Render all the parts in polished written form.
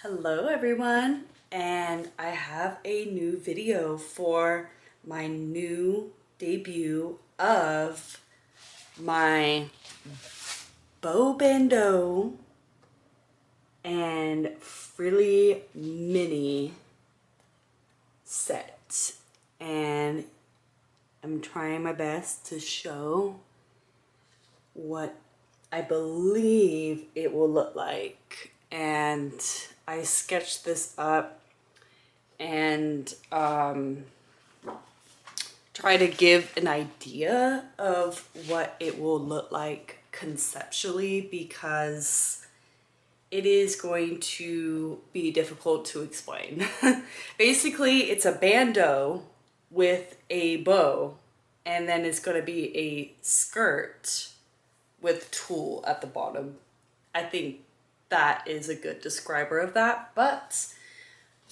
Hello everyone, and I have a new video for my new debut of my bow bandeau and frilly mini set, and I'm trying my best to show what I believe it will look like. And I sketched this up and try to give an idea of what it will look like conceptually, because it is going to be difficult to explain. Basically, it's a bandeau with a bow, and then it's going to be a skirt with tulle at the bottom. I think that is a good describer of that, but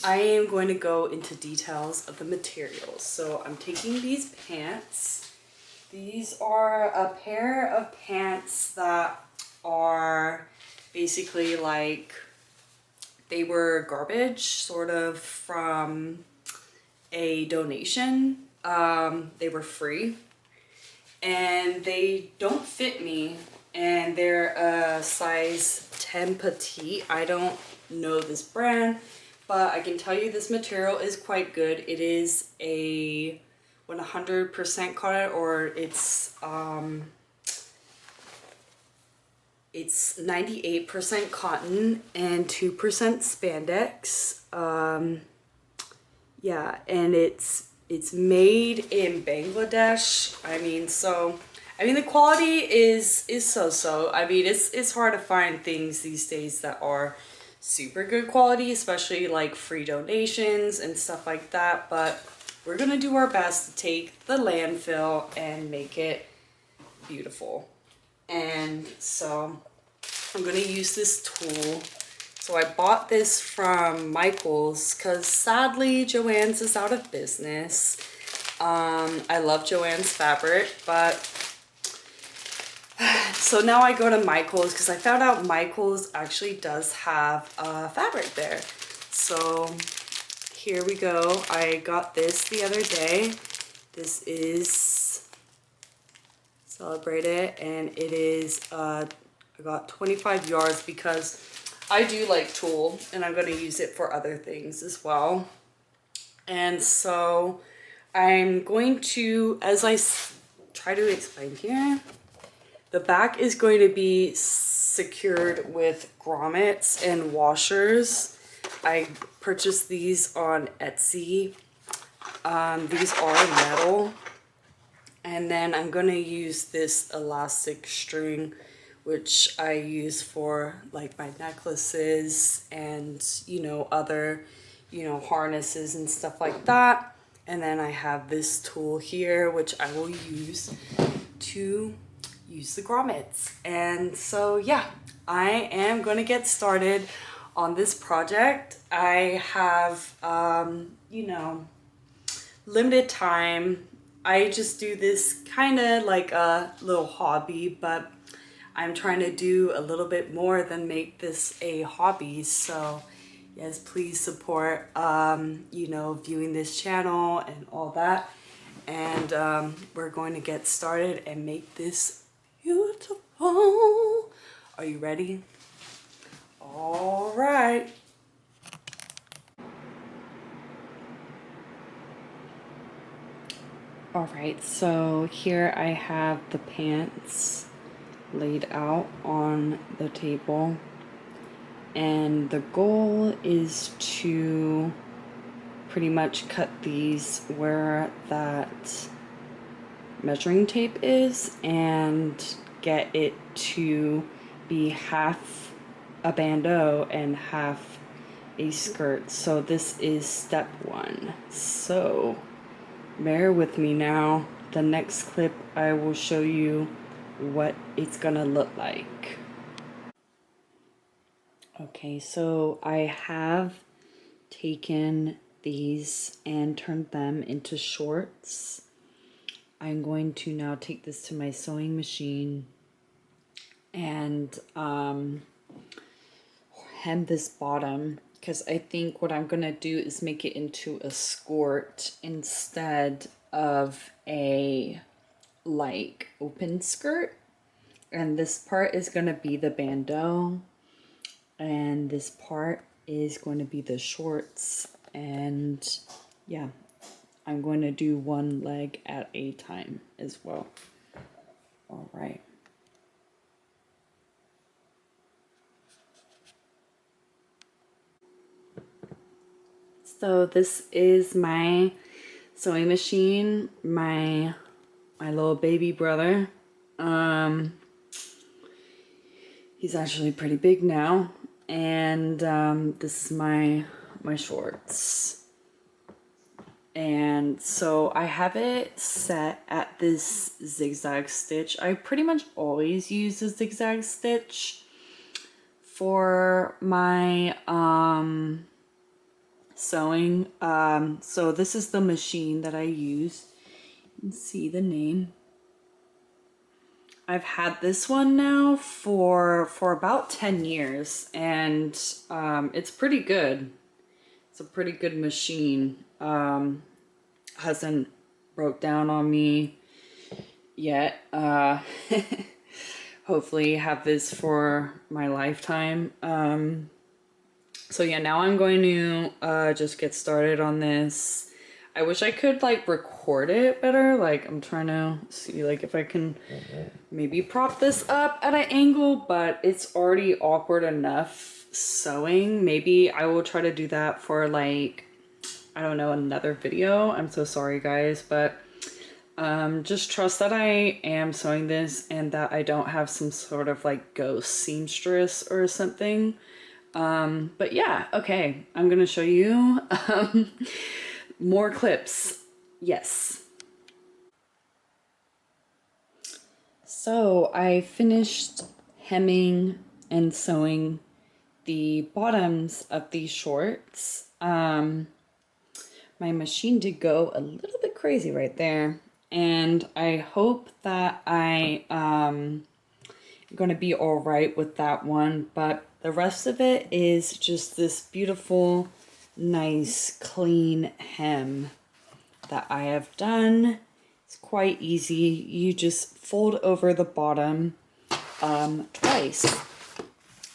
I am going to go into details of the materials. So I'm taking these pants. These are a pair of pants that are basically like, they were garbage sort of from a donation. They were free and they don't fit me, and they're a size 10 petite. I don't know this brand, but I can tell you this material is quite good. It is a 100% cotton, or it's 98% cotton and 2% spandex. Yeah, and it's made in Bangladesh. I mean, the quality is so-so. I mean, it's hard to find things these days that are super good quality, especially like free donations and stuff like that. But we're gonna do our best to take the landfill and make it beautiful. And so I'm gonna use this tool. So I bought this from Michael's because sadly Joann's is out of business. I love Joann's fabric, but so now I go to Michael's because I found out Michael's actually does have fabric there. So here we go. I got this the other day. This is Celebrated, and it is I got 25 yards because I do like tulle and I'm going to use it for other things as well. And so I'm going to, as I try to explain here, the back is going to be secured with grommets and washers. I purchased these on Etsy. These are metal. And then I'm going to use this elastic string, which I use for like my necklaces and, other, harnesses and stuff like that. And then I have this tool here, which I will use to use the grommets. And so, yeah, I am going to get started on this project. I have, limited time. I just do this kind of like a little hobby, but I'm trying to do a little bit more than make this a hobby. So yes, please support, viewing this channel and all that. And we're going to get started and make this beautiful. Are you ready? All right. All right, so here I have the pants laid out on the table, and the goal is to pretty much cut these where that measuring tape is and get it to be half a bandeau and half a skirt. So this is step one. So bear with me now. The next clip I will show you what it's gonna look like. Okay, so I have taken these and turned them into shorts. I'm going to now take this to my sewing machine and hem this bottom. because I think what I'm gonna do is make it into a skirt instead of a like open skirt. And this part is gonna be the bandeau, and this part is going to be the shorts. And yeah, I'm going to do one leg at a time as well. All right. So this is my sewing machine, my little baby brother. He's actually pretty big now, and this is my shorts. And so I have it set at this zigzag stitch. I pretty much always use a zigzag stitch for my sewing. So this is the machine that I use. You can see the name. I've had this one now for about 10 years, and it's pretty good. It's a pretty good machine. Hasn't broke down on me yet. Hopefully have this for my lifetime. So yeah, now I'm going to just get started on this. I wish I could like record it better. Like I'm trying to see like if I can maybe prop this up at an angle, but it's already awkward enough sewing. Maybe I will try to do that for like, I don't know, another video. I'm so sorry guys, but just trust that I am sewing this and that I don't have some sort of like ghost seamstress or something. But yeah, okay, I'm gonna show you more clips. Yes. So I finished hemming and sewing the bottoms of these shorts. My machine did go a little bit crazy right there, and I hope that I am gonna be all right with that one, but the rest of it is just this beautiful, nice, clean hem that I have done. It's quite easy. You just fold over the bottom twice.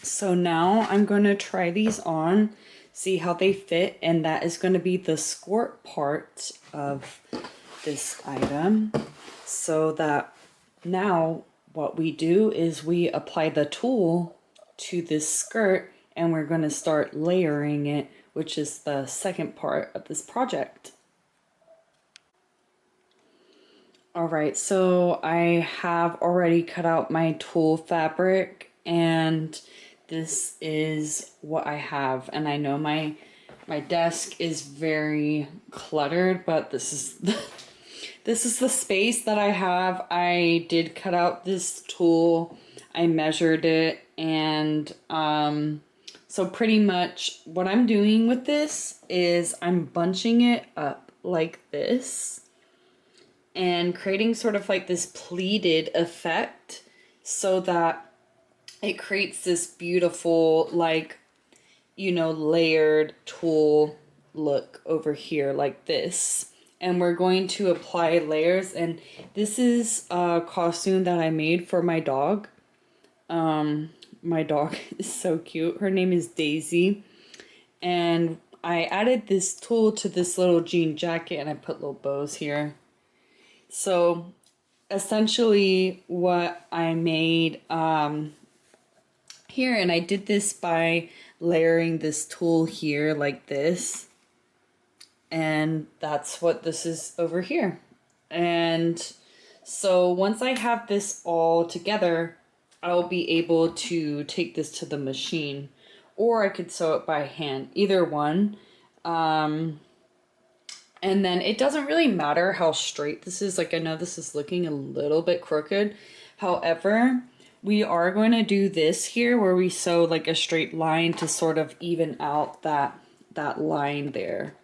So now I'm going to try these on, see how they fit, and that is going to be the skirt part of this item. So that now what we do is we apply the tulle to this skirt, and we're going to start layering it, which is the second part of this project. All right, so I have already cut out my tulle fabric, and this is what I have. And I know my desk is very cluttered, but this is this is the space that I have. I did cut out this tulle. I measured it, and so pretty much what I'm doing with this is I'm bunching it up like this and creating sort of like this pleated effect so that it creates this beautiful, like, you know, layered tulle look over here like this. And we're going to apply layers, and this is a costume that I made for my dog. My dog is so cute. Her name is Daisy, and I added this tulle to this little jean jacket, and I put little bows here. So essentially what I made here, and I did this by layering this tulle here like this, and that's what this is over here. And so once I have this all together, I'll be able to take this to the machine, or I could sew it by hand, either one. And then it doesn't really matter how straight this is. Like, I know this is looking a little bit crooked. However, we are going to do this here where we sew like a straight line to sort of even out that line there.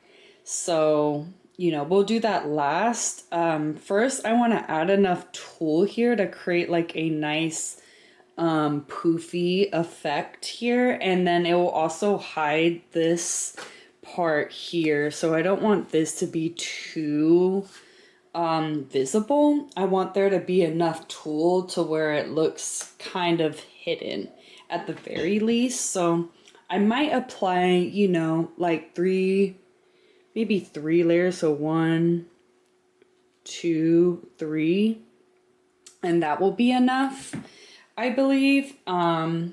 So, you know, we'll do that last. First, I want to add enough tulle here to create like a nice poofy effect here, and then it will also hide this part here, so I don't want this to be too visible. I want there to be enough tulle to where it looks kind of hidden at the very least. So I might apply, you know, like maybe three layers, so 1, 2, 3, and that will be enough, I believe, to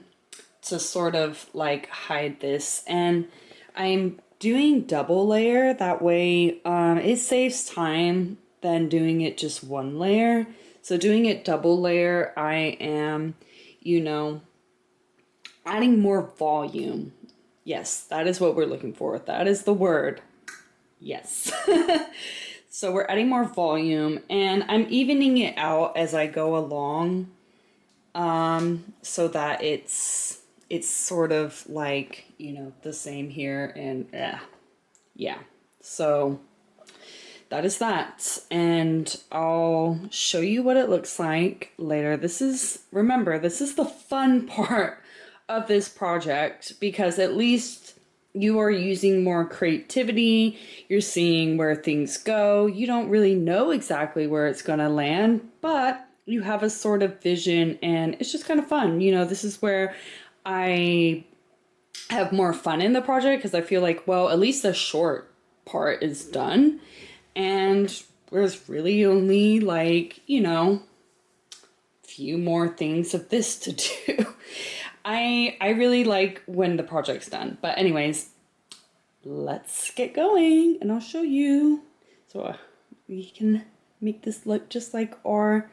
sort of like hide this. And I'm doing double layer, that way it saves time than doing it just one layer. So doing it double layer, I am, you know, adding more volume. Yes, that is what we're looking for. That is the word. Yes. So we're adding more volume, and I'm evening it out as I go along, so that it's sort of like, you know, the same here, and yeah. So that is that, and I'll show you what it looks like later. Remember, this is the fun part of this project, because at least you are using more creativity. You're seeing where things go. You don't really know exactly where it's gonna land, but you have a sort of vision, and it's just kind of fun. You know, this is where I have more fun in the project, because I feel like, well, at least the short part is done, and there's really only, like, you know, few more things of this to do. I really like when the project's done. But anyways, let's get going and I'll show you. So we can make this look just like our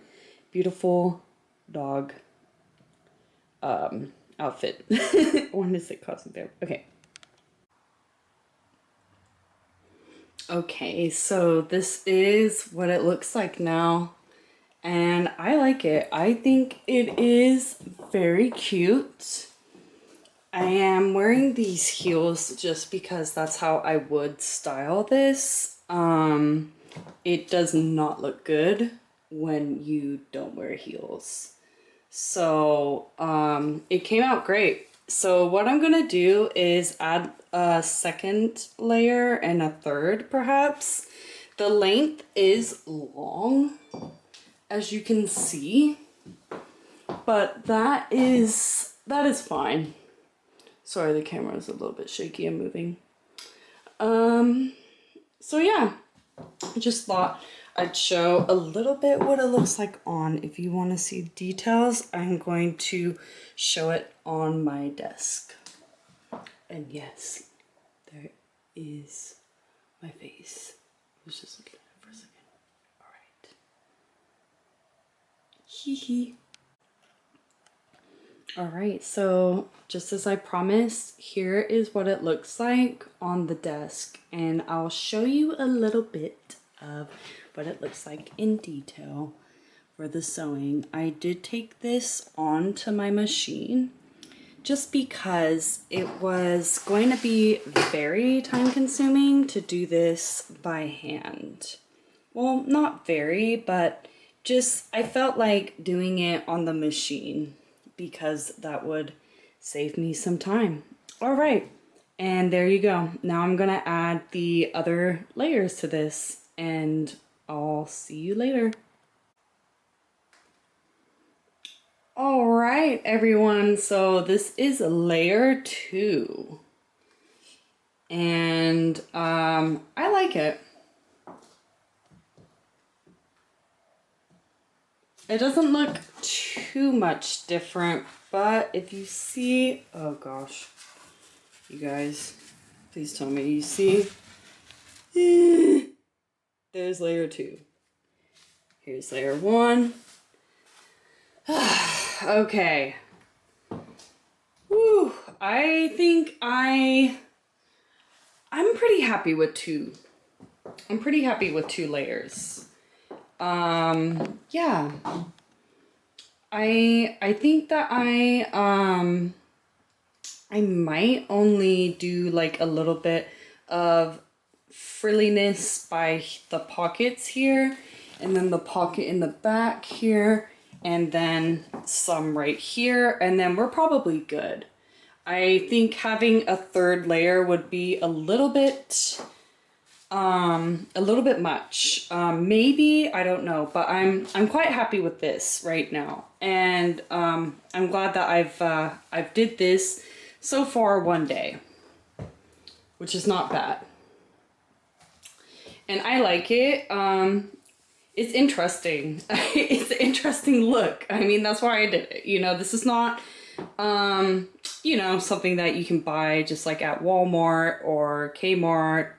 beautiful dog outfit. When is it causing there? Okay. Okay, so this is what it looks like now, and I like it. I think it is very cute. I am wearing these heels just because that's how I would style this. It does not look good when you don't wear heels. So it came out great. So what I'm gonna do is add a second layer and a third, perhaps. The length is long, as you can see, but that is fine. Sorry, the camera is a little bit shaky and moving. So yeah, I just thought I'd show a little bit what it looks like on. If you want to see details, I'm going to show it on my desk. And yes, there is my face. I was just looking at it for a second. All right. Hee hee. All right, so just as I promised, here is what it looks like on the desk, and I'll show you a little bit of what it looks like in detail for the sewing. I did take this onto my machine just because it was going to be very time consuming to do this by hand. Well, not very, but just I felt like doing it on the machine, because that would save me some time. All right, and there you go. Now I'm gonna add the other layers to this, and I'll see you later. All right, everyone, so this is layer 2, and I like it. It doesn't look too much different, but if you see, oh gosh, you guys, please tell me you see. There's layer 2. Here's layer 1. Okay. Whew, I think I'm pretty happy with 2. I'm pretty happy with 2 layers. Yeah. I think that I might only do like a little bit of frilliness by the pockets here, and then the pocket in the back here, and then some right here, and then we're probably good. I think having a third layer would be a little bit much. Maybe, I don't know, but I'm quite happy with this right now. And I'm glad that I've did this so far one day, which is not bad. And I like it. It's interesting. It's an interesting look. I mean, that's why I did it. You know, this is not, you know, something that you can buy just like at Walmart or Kmart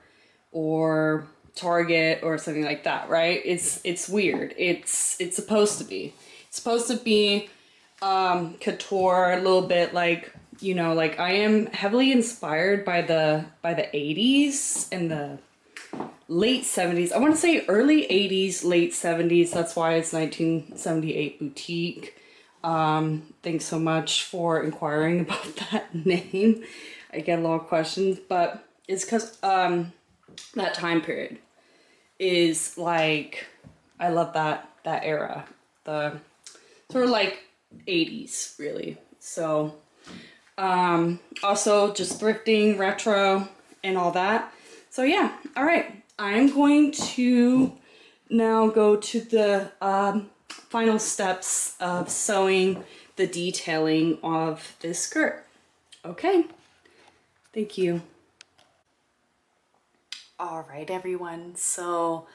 or Target or something like that, right? It's weird. It's supposed to be. It's supposed to be couture, a little bit like, you know, like I am heavily inspired by the 80s and the late 70s. I want to say early 80s, late 70s. That's why it's 1978 boutique. Thanks so much for inquiring about that name. I get a lot of questions, but it's because that time period is like, I love that era, the sort of like 80s really. So also just thrifting, retro, and all that. So yeah, all right, I'm going to now go to the final steps of sewing the detailing of this skirt. Okay, thank you. All right, everyone, so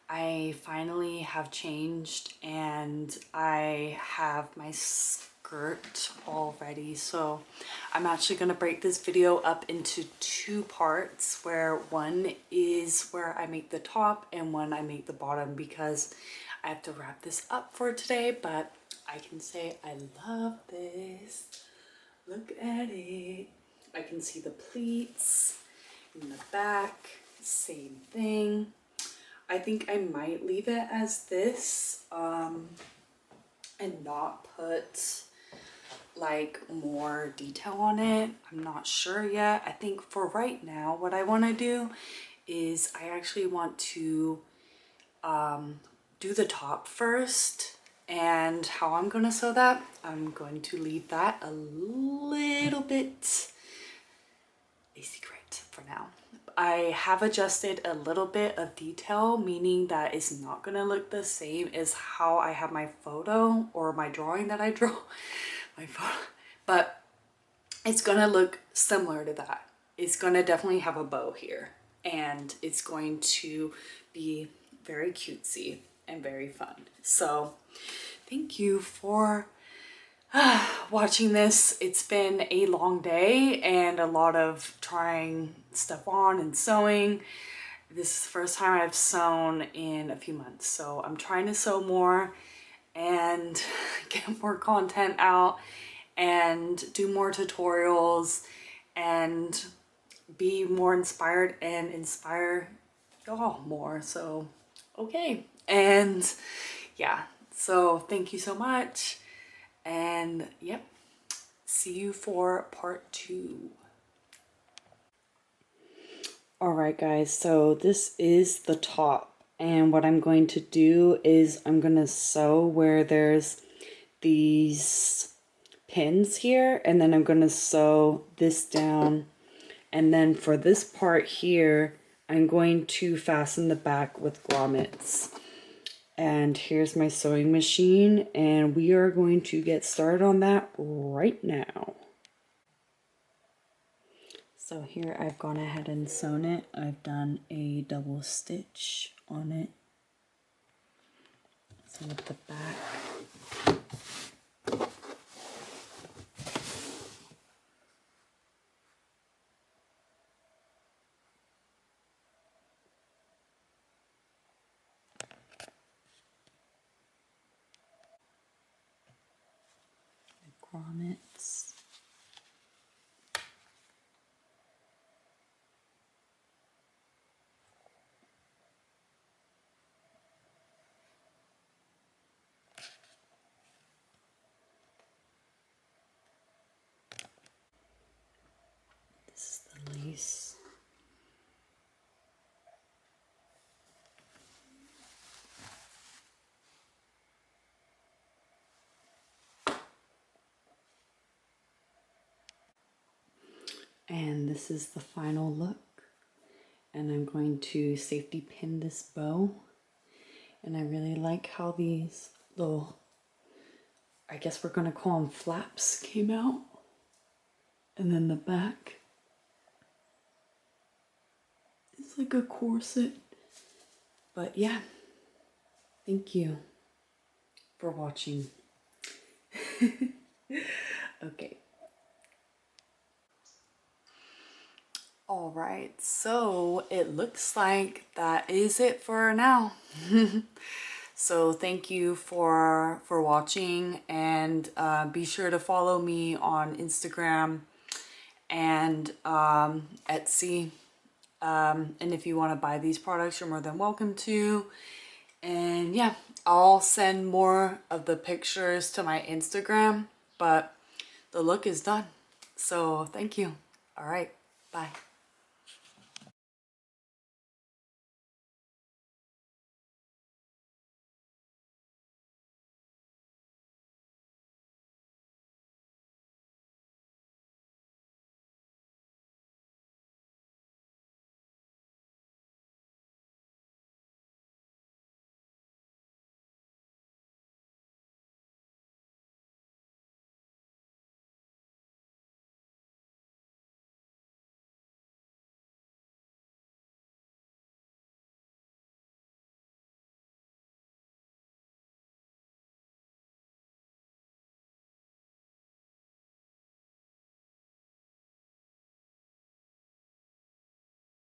I finally have changed and I have my skirt all ready. So I'm actually going to break this video up into two parts, where one is where I make the top and one I make the bottom, because I have to wrap this up for today. But I can say I love this. Look at it. I can see the pleats in the back, same thing. I think I might leave it as this and not put like more detail on it. I'm not sure yet. I think for right now what I want to do is I actually want to do the top first, and how I'm going to sew that, I'm going to leave that a little bit a secret for now. I have adjusted a little bit of detail, meaning that it's not gonna look the same as how I have my photo or my drawing that I draw, my photo, but it's gonna look similar to that. It's gonna definitely have a bow here, and it's going to be very cutesy and very fun. So thank you for watching this. It's been a long day and a lot of trying stuff on and sewing. This is the first time I've sewn in a few months, so I'm trying to sew more and get more content out and do more tutorials and be more inspired and inspire y'all more. So okay, and yeah, so thank you so much. And yep, see you for part 2. All right, guys, so this is the top, and what I'm going to do is I'm going to sew where there's these pins here, and then I'm going to sew this down, and then for this part here I'm going to fasten the back with grommets. And here's my sewing machine, and we are going to get started on that right now. So here I've gone ahead and sewn it. I've done a double stitch on it. So with the back. Grommets. This is the lace. And this is the final look. And I'm going to safety pin this bow. And I really like how these little, I guess we're gonna call them flaps, came out. And then the back is like a corset. But yeah, thank you for watching. Okay. All right, so it looks like that is it for now. So thank you for watching, and be sure to follow me on Instagram and Etsy. And if you want to buy these products, you're more than welcome to. And yeah, I'll send more of the pictures to my Instagram, but the look is done. So thank you. All right, bye.